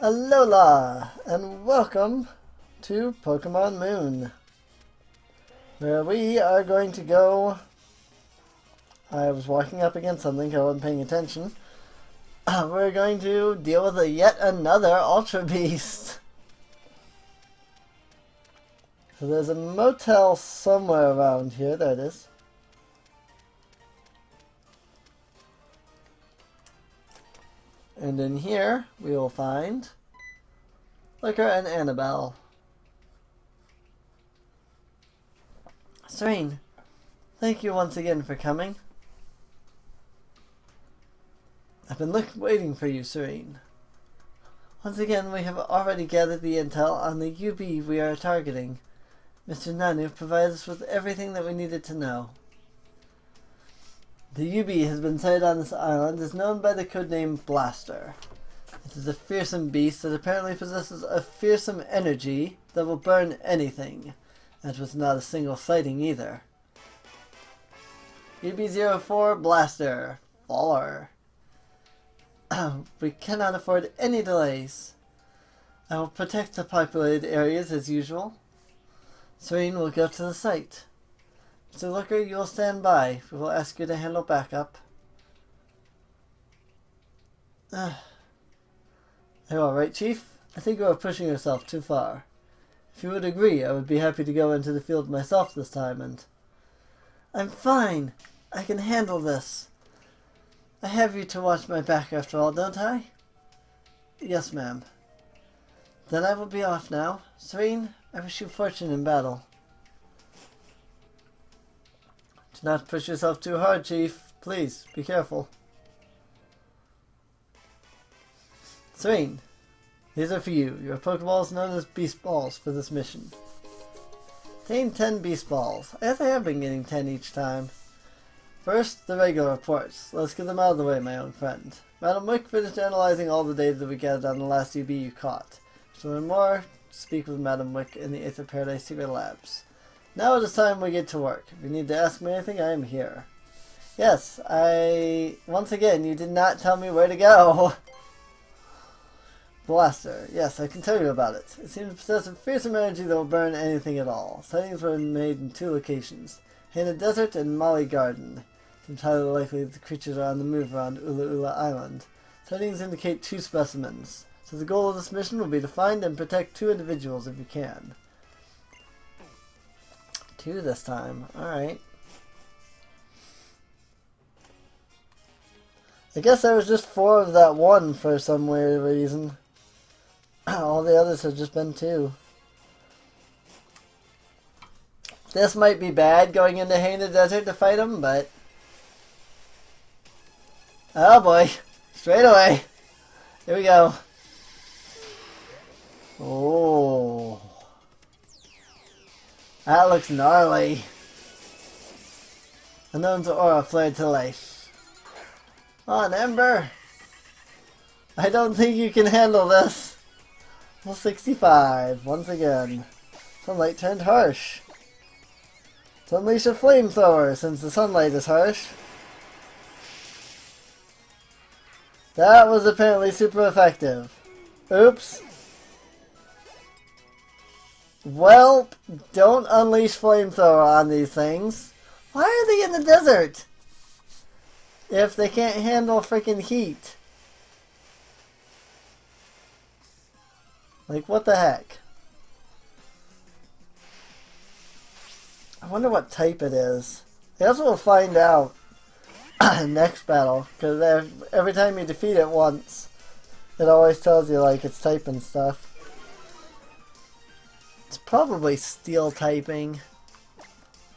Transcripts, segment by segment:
Alola, and welcome to Pokemon Moon, where we are going to go. I was walking up against something, I wasn't paying attention. We're going to deal with yet another Ultra Beast. So there's a motel somewhere around here. There it is. And in here, we will find Liquor and Annabelle. Serene, thank you once again for coming. I've been waiting for you, Serene. Once again, we have already gathered the intel on the UB we are targeting. Mr. Nanu provides us with everything that we needed to know. The UB has been sighted on this island, is known by the codename Blaster. It is a fearsome beast that apparently possesses a fearsome energy that will burn anything. That was not a single sighting either. UB-04 Blaster. Faller. We cannot afford any delays. I will protect the populated areas as usual. Serene will go to the site. Mr. Looker, you will stand by. We will ask you to handle backup. Are you alright, Chief? I think you are pushing yourself too far. If you would agree, I would be happy to go into the field myself this time and... I'm fine. I can handle this. I have you to watch my back after all, don't I? Yes, ma'am. Then I will be off now. Serene, I wish you fortune in battle. Do not push yourself too hard, Chief. Please, be careful. Serene, these are for you. Your Pokeballs known as Beast Balls for this mission. Obtain 10 Beast Balls. I guess I have been getting 10 each time. First, the regular reports. Let's get them out of the way, my own friend. Madam Wick finished analyzing all the data that we gathered on the last UB you caught. To learn more, speak with Madam Wick in the Aether Paradise Secret Labs. Now it is time we get to work. If you need to ask me anything, I am here. Yes, once again, you did not tell me where to go. Blaster. Yes, I can tell you about it. It seems to possess a fearsome energy that will burn anything at all. Sightings were made in 2 locations. Hana Desert and Molly Garden. It seems highly likely that the creatures are on the move around Ula Ula Island. Sightings indicate 2 specimens. So the goal of this mission will be to find and protect 2 individuals if you can. 2 this time. Alright. I guess there was just 4 of that one for some weird reason. All the others have just been 2. This might be bad going into Hana Desert to fight him, but... Oh boy. Straight away. Here we go. Oh. That looks gnarly. Unknown's aura flared to life. On, Ember! I don't think you can handle this. Well, 65, once again. Sunlight turned harsh. To unleash a flamethrower, since the sunlight is harsh. That was apparently super effective. Oops. Well, don't unleash flamethrower on these things. Why are they in the desert? If they can't handle freaking heat. Like, what the heck? I wonder what type it is. I guess we'll find out next battle. Because every time you defeat it once, it always tells you, like, its type and stuff. It's probably steel typing.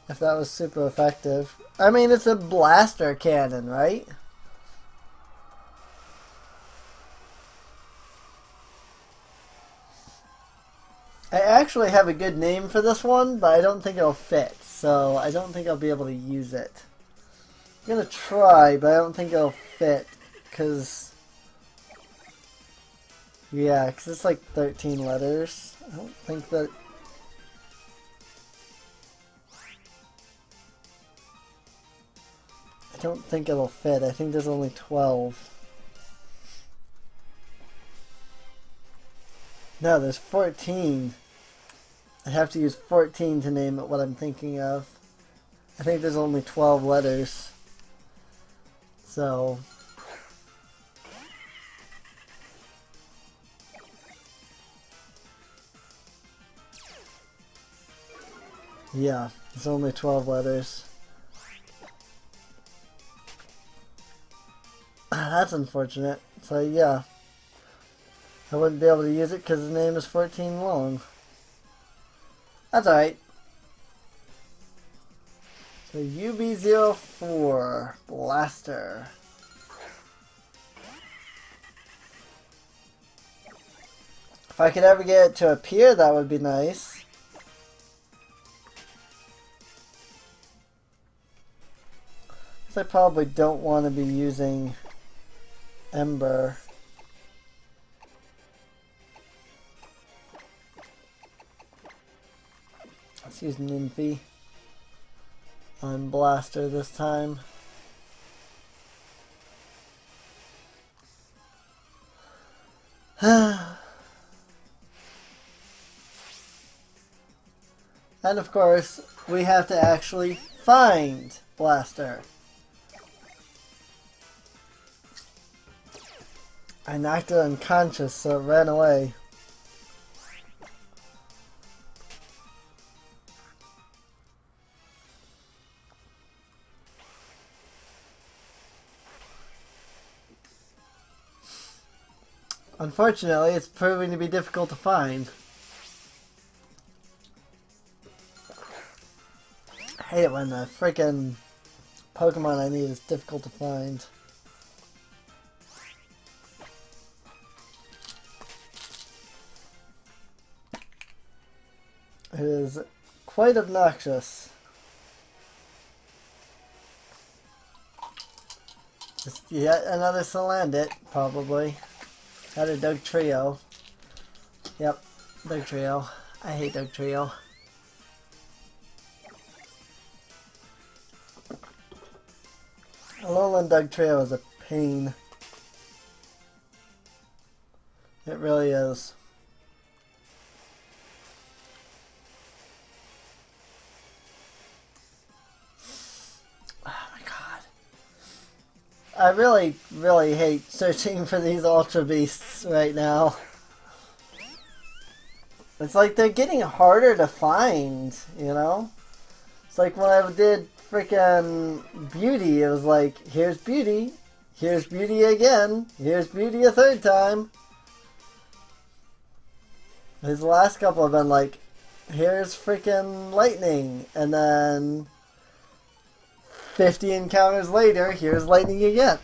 If that was super effective. I mean, it's a blaster cannon, right? I actually have a good name for this one, but I don't think it'll fit. So, I don't think I'll be able to use it. I'm gonna try, but I don't think it'll fit. Because... yeah, because it's like 13 letters. I don't think that... I don't think it'll fit. I think there's only 12. No, there's 14. I have to use 14 to name it what I'm thinking of. I think there's only 12 letters. So... yeah, it's only 12 letters. That's unfortunate. So yeah, I wouldn't be able to use it because his name is 14 long. That's alright. So UB04 Blaster. If I could ever get it to appear, that would be nice. I probably don't want to be using Ember. Let's use Nymphy on Blaster this time. And of course, we have to actually find Blaster. I knocked it unconscious, so it ran away. Unfortunately, it's proving to be difficult to find. I hate it when the freaking Pokemon I need is difficult to find. It is quite obnoxious. Just yet another Salandit, probably. Got a Doug Trio. Yep, Doug Trio. I hate Doug Trio. Alolan Doug Trio is a pain. It really is. I really hate searching for these Ultra Beasts right now. It's like they're getting harder to find, you know? It's like when I did frickin' Beauty, it was like, here's Beauty again, here's Beauty a third time. These last couple have been like, here's frickin' Lightning, and then 50 encounters later, here's Lightning again.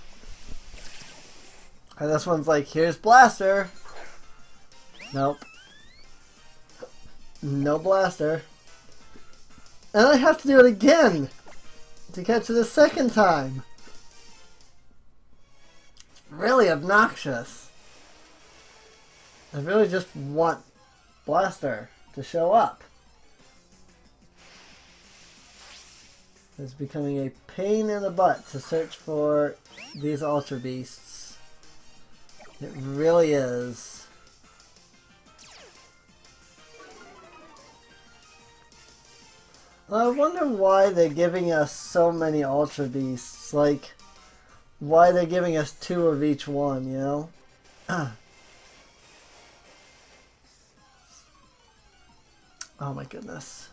And this one's like, here's Blaster. Nope. No Blaster. And I have to do it again to catch it a second time. It's really obnoxious. I really just want Blaster to show up. It's becoming a pain in the butt to search for these Ultra Beasts. It really is. I wonder why they're giving us so many Ultra Beasts. Like, why they're giving us 2 of each one, you know? Oh my goodness.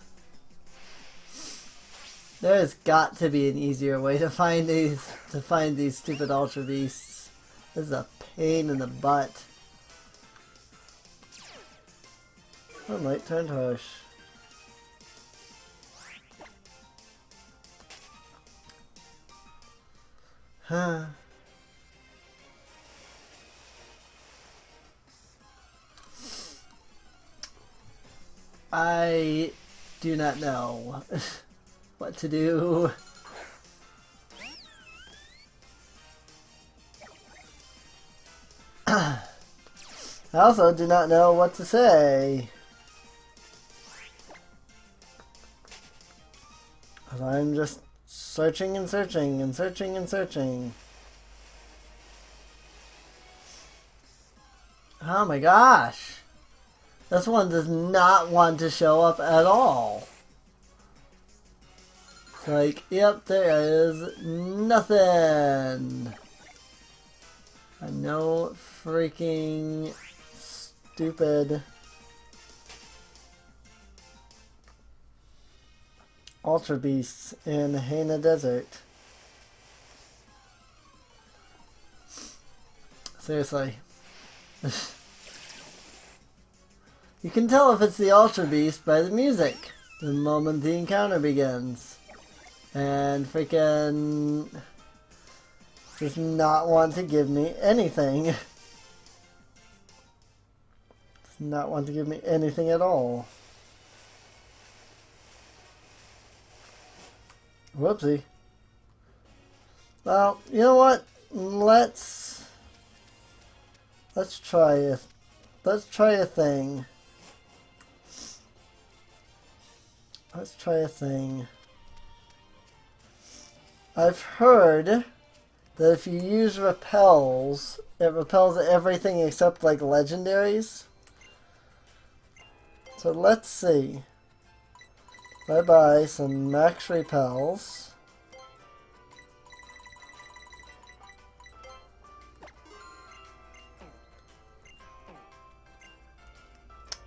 There's got to be an easier way to find these stupid Ultra Beasts. This is a pain in the butt. Sunlight turned harsh. Huh. I do not know what to do. I also do not know what to say. I'm just searching and searching and searching and searching. Oh my gosh. This one does not want to show up at all. It's like, yep, there is nothing. No freaking stupid Ultra Beasts in Haina Desert. Seriously. You can tell if it's the Ultra Beast by the music the moment the encounter begins. And freaking does not want to give me anything. Does not want to give me anything at all. Whoopsie. Well, you know what? Let's try a thing. Let's try a thing. I've heard that if you use repels, it repels everything except like legendaries. So let's see. If I buy some max repels.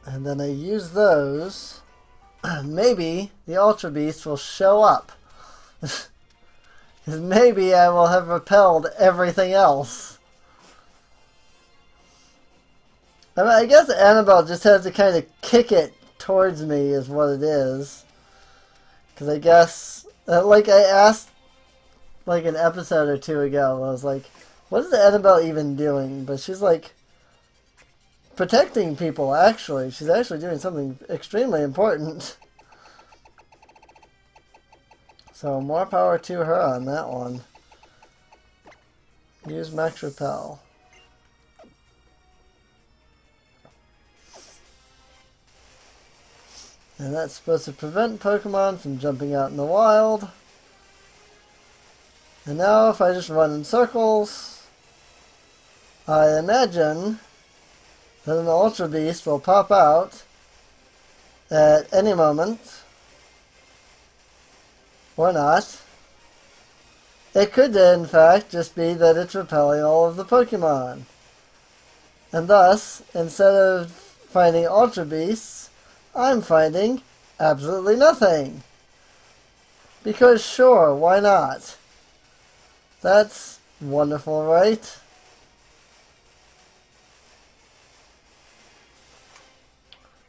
And then I use those. Maybe the Ultra Beast will show up. Because maybe I will have repelled everything else. I mean, I guess Annabelle just has to kind of kick it towards me is what it is. Because I guess, like I asked like an episode or two ago, I was like, what is Annabelle even doing? But she's like, protecting people, actually. She's actually doing something extremely important. So, more power to her on that one. Use Max Repel. And that's supposed to prevent Pokemon from jumping out in the wild. And now, if I just run in circles, I imagine that an Ultra Beast will pop out at any moment, or not. It could, in fact, just be that it's repelling all of the Pokemon. And thus, instead of finding Ultra Beasts, I'm finding absolutely nothing. Because sure, why not? That's wonderful, right?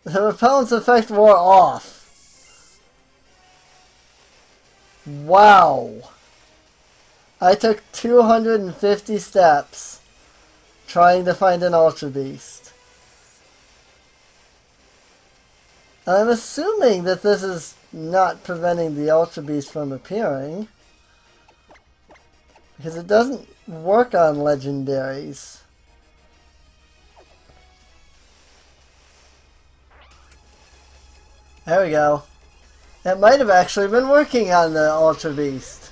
The repellent's effect wore off. Wow. I took 250 steps trying to find an Ultra Beast. I'm assuming that this is not preventing the Ultra Beast from appearing, because it doesn't work on legendaries. There we go. It might have actually been working on the Ultra Beast.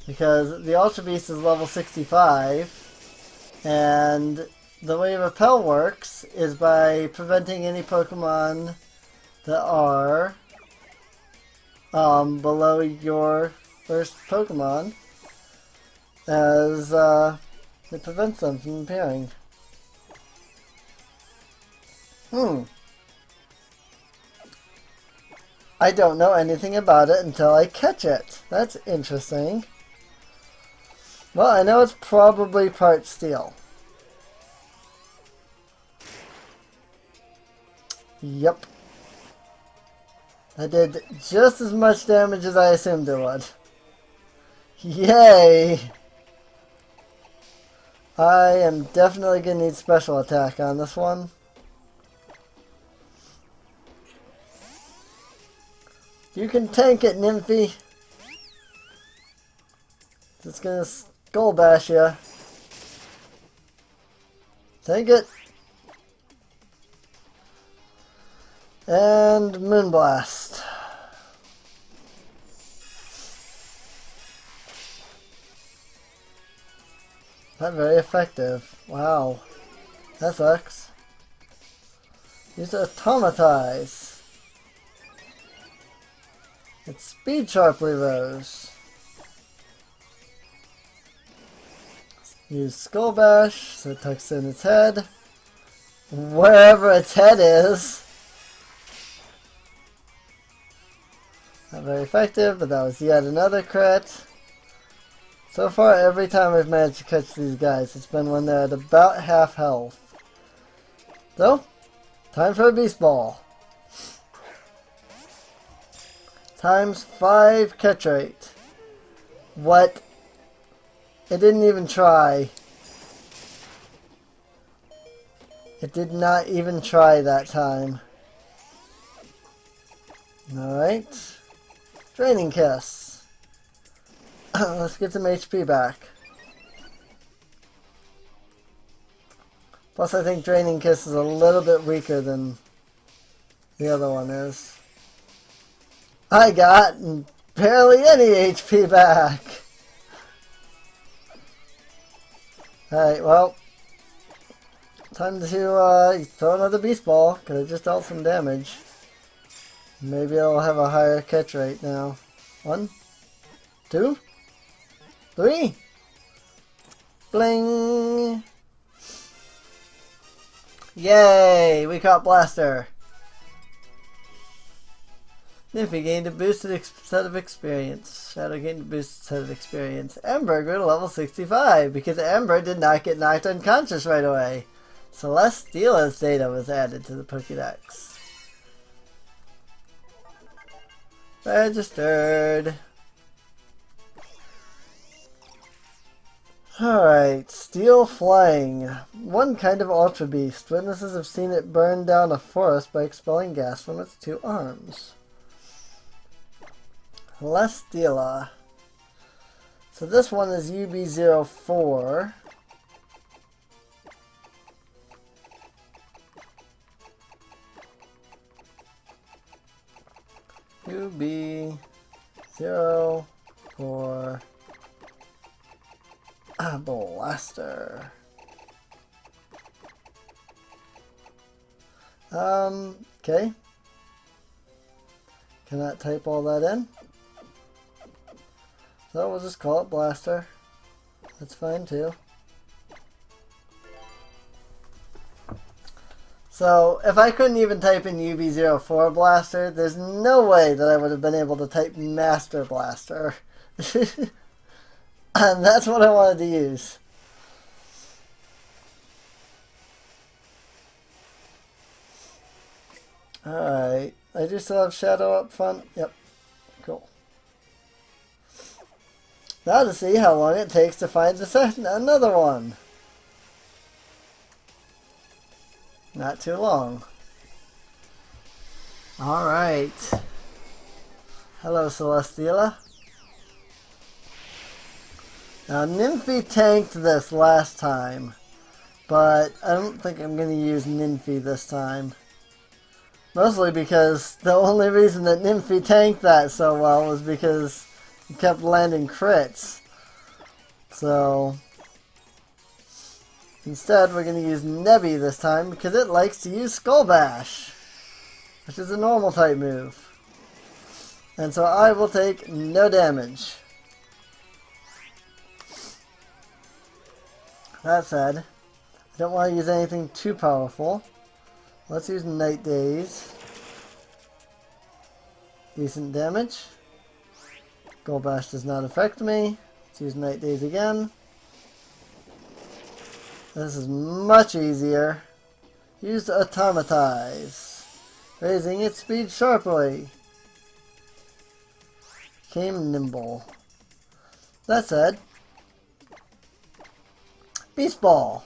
Because the Ultra Beast is level 65, and the way Repel works is by preventing any Pokemon that are below your first Pokemon, as it prevents them from appearing. I don't know anything about it until I catch it. That's interesting. Well, I know it's probably part steel. Yep. I did just as much damage as I assumed it would. Yay! I am definitely going to need special attack on this one. You can tank it, Nymphy. It's gonna skull bash you. Tank it. And Moonblast. Not very effective. Wow. That sucks. Use Automatize. Its speed sharply rose. Use Skull Bash, so it tucks in its head. Wherever its head is. Not very effective, but that was yet another crit. So far, every time I've managed to catch these guys, it's been when they're at about half health. So, time for a Beast Ball. Times 5 catch rate. What? It didn't even try. It did not even try that time. Alright. Draining Kiss. Let's get some HP back. Plus I think Draining Kiss is a little bit weaker than the other one is. I got barely any HP back. Alright, well. Time to throw another Beast Ball, because I just dealt some damage. Maybe I'll have a higher catch rate now. 1, 2, 3. Bling! Yay! We caught Blaster. Nymphie gained a boosted set of experience. Shadow gained a boosted set of experience. Ember grew to level 65 because Ember did not get knocked unconscious right away. Celestila's data was added to the Pokédex. Registered. Alright, Steel Flying. One kind of Ultra Beast. Witnesses have seen it burn down a forest by expelling gas from its 2 arms. Celestila. So this one is UB04. UB04. Blaster. Okay. Cannot type all that in. So we'll just call it Blaster. That's fine too. So if I couldn't even type in UB04 Blaster, there's no way that I would have been able to type Master Blaster. And that's what I wanted to use. Alright. I do still have Shadow up front. Yep. Cool. Now to see how long it takes to find another one. Not too long. Alright. Hello, Celestila. Now, Nymphie tanked this last time, but I don't think I'm going to use Nymphie this time. Mostly because the only reason that Nymphie tanked that so well was because it kept landing crits. So, instead we're going to use Nebby this time because it likes to use Skull Bash, which is a normal type move. And so I will take no damage. That said, I don't want to use anything too powerful. Let's use Night Daze. Decent damage. Skull Bash does not affect me. Let's use Night Daze again. This is much easier. Use Automatize. Raising its speed sharply. Became nimble. That said, Beast Ball.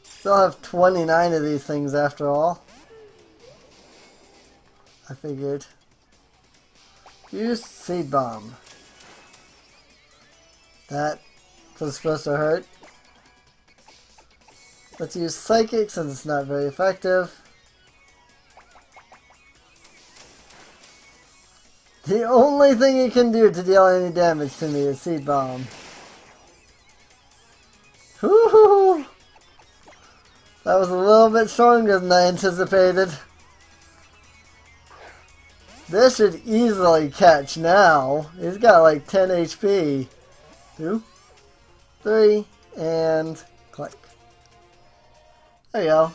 Still have 29 of these things after all. I figured. Use Seed Bomb. That was supposed to hurt. Let's use Psychic since it's not very effective. The only thing you can do to deal any damage to me is Seed Bomb. Woohoo! That was a little bit stronger than I anticipated. This should easily catch now. He's got like 10 HP. 2, 3, and click. There you go.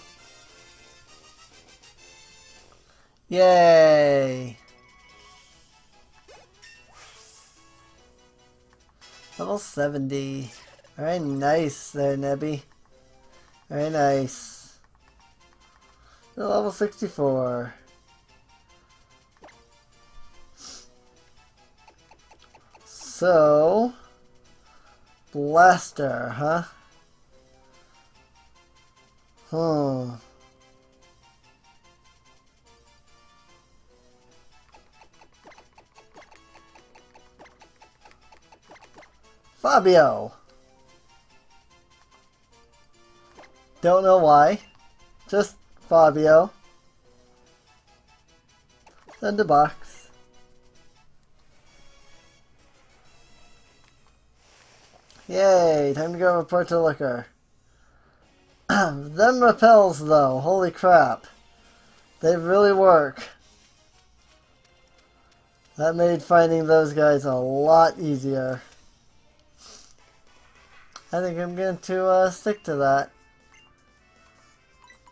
Yay! Level 70. Very nice there, Nebby. Very nice. Level 64. So, Blaster, huh? Fabio. Don't know why. Just Fabio. Send a box. Yay, time to go report to Looker. Them repels though, holy crap. They really work. That made finding those guys a lot easier. I think I'm going to stick to that.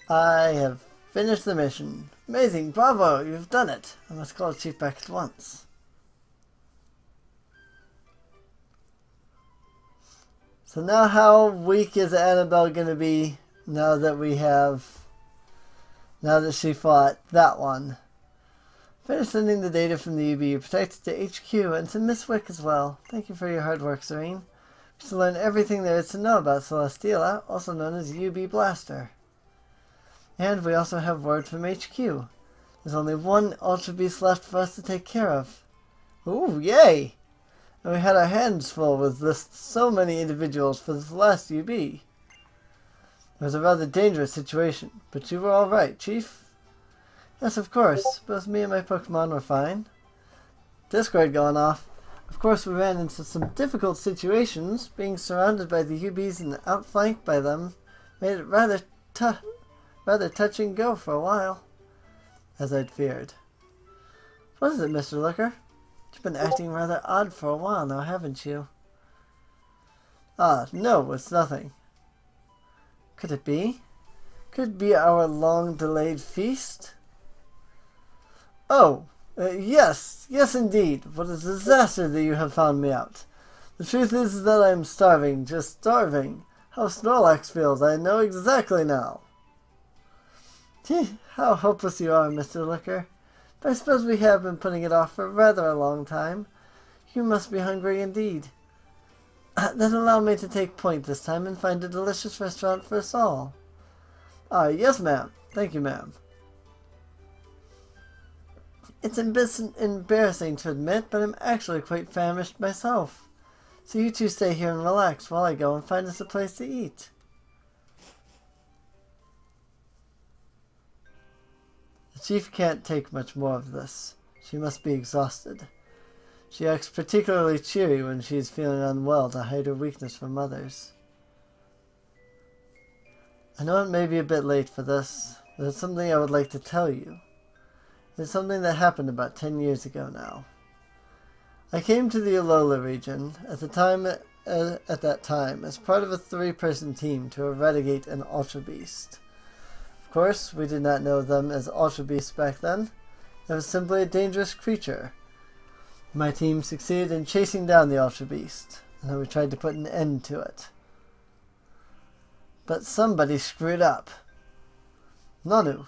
I have finished the mission. Amazing, bravo, you've done it. I must call Chief back at once. So now how weak is Annabelle going to be now that she fought that one? Finish sending the data from the UB protected to HQ and to Miss Wick as well. Thank you for your hard work, Serene. To learn everything there is to know about Celesteela, also known as UB Blaster. And we also have word from HQ. There's only one Ultra Beast left for us to take care of. Ooh, yay! And we had our hands full with so many individuals for this last UB. It was a rather dangerous situation, but you were alright, Chief? Yes, of course. Both me and my Pokemon were fine. Discord going off. Of course, we ran into some difficult situations. Being surrounded by the UBs and outflanked by them made it rather touch and go for a while, as I'd feared. What is it, Mr. Looker? You've been acting rather odd for a while now, haven't you? Ah, no, it's nothing. Could it be? Could it be our long-delayed feast? Oh! Yes indeed. What a disaster that you have found me out. The truth is that I am starving, just starving. How Snorlax feels, I know exactly now. How hopeless you are, Mr. Looker. But I suppose we have been putting it off for rather a long time. You must be hungry indeed. Then allow me to take point this time and find a delicious restaurant for us all. Yes, ma'am. Thank you, ma'am. It's embarrassing to admit, but I'm actually quite famished myself. So you two stay here and relax while I go and find us a place to eat. The chief can't take much more of this. She must be exhausted. She acts particularly cheery when she is feeling unwell to hide her weakness from others. I know it may be a bit late for this, but it's something I would like to tell you. It's something that happened about 10 years ago now. I came to the Alola region at that time as part of a 3-person team to eradicate an Ultra Beast. Of course, we did not know them as Ultra Beasts back then. It was simply a dangerous creature. My team succeeded in chasing down the Ultra Beast, and then we tried to put an end to it. But somebody screwed up. Nanu.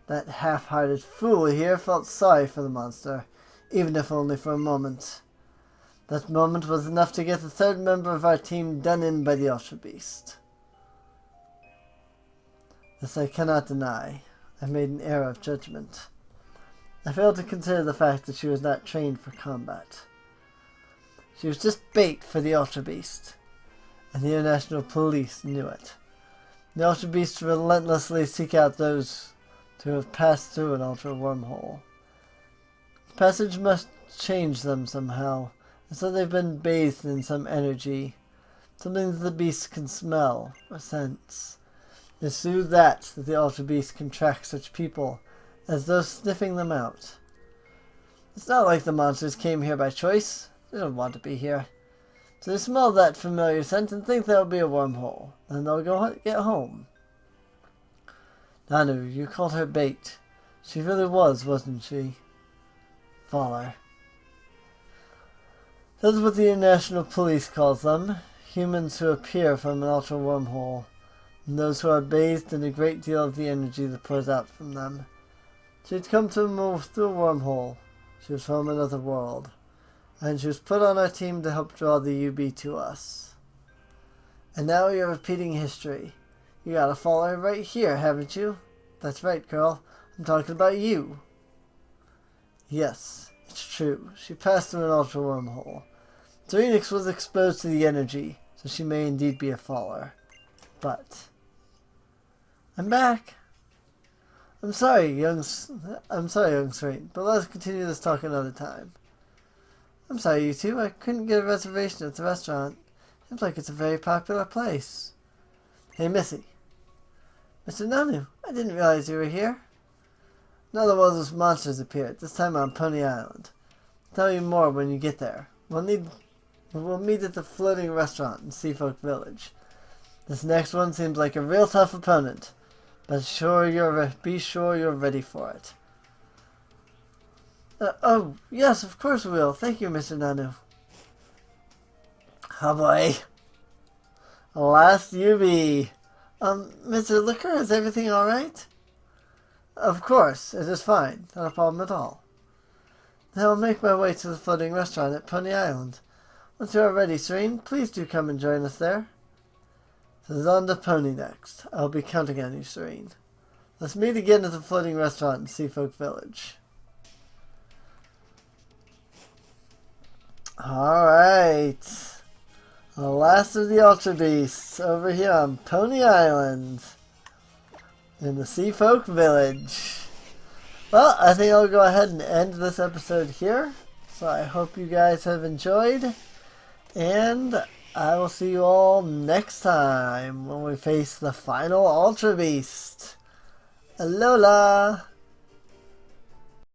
That half-hearted fool here felt sorry for the monster, even if only for a moment. That moment was enough to get the 3rd member of our team done in by the Ultra Beast. This I cannot deny. I made an error of judgment. I failed to consider the fact that she was not trained for combat. She was just bait for the Ultra Beast, and the International Police knew it. The Ultra Beasts relentlessly seek out those to have passed through an Ultra wormhole. The passage must change them somehow, and so they've been bathed in some energy, something that the beasts can smell or sense. It's through that the Ultra Beasts can track such people as those sniffing them out. It's not like the monsters came here by choice. They don't want to be here. So they smell that familiar scent and think there'll be a wormhole. Then they'll go get home. Nanu, you called her bait. She really was, wasn't she? Faller. That's what the International Police calls them. Humans who appear from an ultra wormhole. And those who are bathed in a great deal of the energy that pours out from them. She had come to move through a wormhole. She was from another world. And she was put on our team to help draw the UB to us. And now you're repeating history. You got a follower right here, haven't you? That's right, girl. I'm talking about you. Yes, it's true. She passed through an ultra wormhole. Serenix was exposed to the energy, so she may indeed be a follower. But I'm back. I'm sorry, young Serene, but let's continue this talk another time. I'm sorry, you two. I couldn't get a reservation at the restaurant. Seems like it's a very popular place. Hey, Missy. Mr. Nanu, I didn't realize you were here. Another one of those monsters appeared, this time on Pony Island. I'll tell you more when you get there. We'll meet at the floating restaurant in Seafolk Village. This next one seems like a real tough opponent, but be sure you're ready for it. Oh, yes, of course we will. Thank you, Mr. Nanu. Oh boy. Last UB. Mr. Liquor, is everything alright? Of course, it is fine. Not a problem at all. Then I'll make my way to the floating restaurant at Pony Island. Once you are ready, Serene, please do come and join us there. This is on to Pony next. I'll be counting on you, Serene. Let's meet again at the floating restaurant in Seafolk Village. Alright. The last of the Ultra Beasts over here on Pony Island. In the Seafolk Village. Well, I think I'll go ahead and end this episode here. So I hope you guys have enjoyed. And I will see you all next time when we face the final Ultra Beast. Alola!